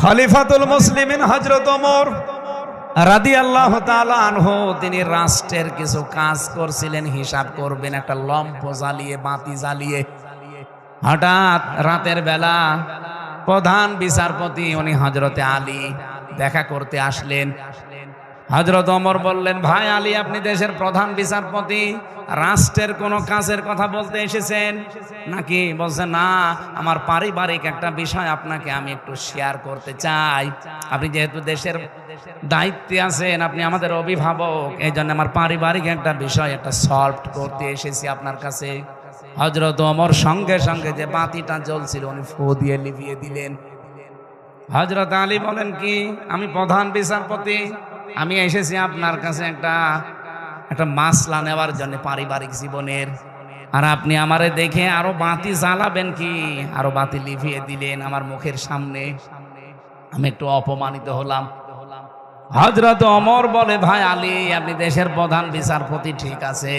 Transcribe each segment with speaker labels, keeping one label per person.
Speaker 1: খলিফাতুল মুসলিমিন হযরত ওমর রাদিয়াল্লাহু তাআলা আনহু তিনি রাষ্ট্রের কিছু কাজ করছিলেন, হিসাব করবেন একটা লম্ফ জ্বালিয়ে, বাতি জ্বালিয়ে। হঠাৎ রাতের বেলা প্রধান বিচারপতি উনি হযরতে আলী দেখা করতে আসলেন। হযরত ওমর বললেন, ভাই আলী, আপনি দেশের প্রধান বিচারপতি, রাষ্ট্রের কোনো কাজের কথা বলতে এসেছেন নাকি? বলছে, না, আমার পারিবারিক একটা বিষয় আপনাকে আমি একটু শেয়ার করতে চাই। আপনি যেহেতু দেশের দায়িত্বে আছেন, আপনি আমাদের অভিভাবক, এই জন্য আমার পারিবারিক একটা বিষয় একটা সলভ করতে এসেছি আপনার কাছে। হযরত ওমর সঙ্গে সঙ্গে যে বাতিটা জ্বলছিল উনি ফু দিয়ে লিভিয়ে দিলেন। হযরত আলী বলেন, কি? আমি প্রধান বিচারপতি, আমি এসেছি আপনার কাছে একটা মাসলা নেওয়ার জন্য পারিবারিক জীবনের, আর আপনি আমারে দেখে আরো বাতি জ্বালাবেন কি? আরো বাতি লিভিয়ে দিলেন আমার মুখের সামনে। আমি একটু অপমানিত হলাম। হযরত ওমর বলে, ভাই আলী, আপনি দেশের প্রধান বিচারপতি, ঠিক আছে,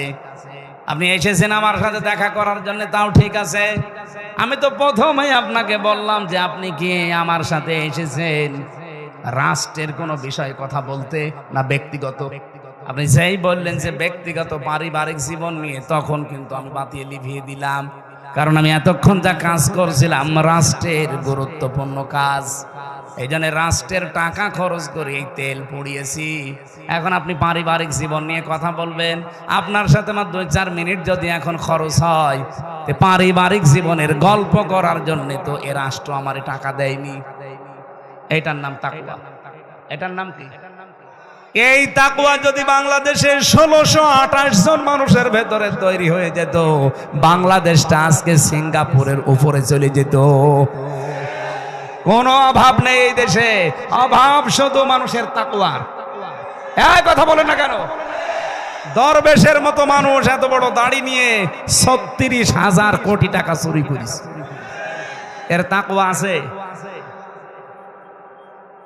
Speaker 1: আপনি এসেছেন আমার সাথে দেখা করার জন্য, তাও ঠিক আছে। আমি তো প্রথমেই আপনাকে বললাম যে আপনি কি আমার সাথে এসেছেন রাষ্ট্রের কোনো বিষয়ে কথা বলতে, না ব্যক্তিগত? আপনি যেই বললেন যে ব্যক্তিগত পারিবারিক জীবন নিয়ে, তখন কিন্তু আমি বাতিয়ে লিভিয়ে দিলাম, কারণ আমি এতক্ষণ যা কাজ করছিলাম রাষ্ট্রের গুরুত্বপূর্ণ কাজ, এই জন্য রাষ্ট্রের টাকা খরচ করে এই তেল পুড়িয়েছি। এখন আপনি পারিবারিক জীবন নিয়ে কথা বলবেন, আপনার সাথে আমার 2-4 মিনিট যদি এখন খরচ হয়, পারিবারিক জীবনের গল্প করার জন্য তো এ রাষ্ট্র আমারে টাকা দেয়নি। এটার নাম তাকওয়া। এটার নাম কি? এই তাকওয়া যদি বাংলাদেশের 1628 জন মানুষের ভেতরে তৈরি হয়ে যেত, বাংলাদেশটা আজকে সিঙ্গাপুরের উপরে চলে যেত। কোনো অভাব নেই এই দেশে, অভাব শুধু মানুষের তাকওয়ার। এই কথা বলেন না কেন? দরবেশের মতো মানুষ এত বড় দাড়ি নিয়ে 36,000 কোটি টাকা চুরি করেছে, এর তাকওয়া আছে?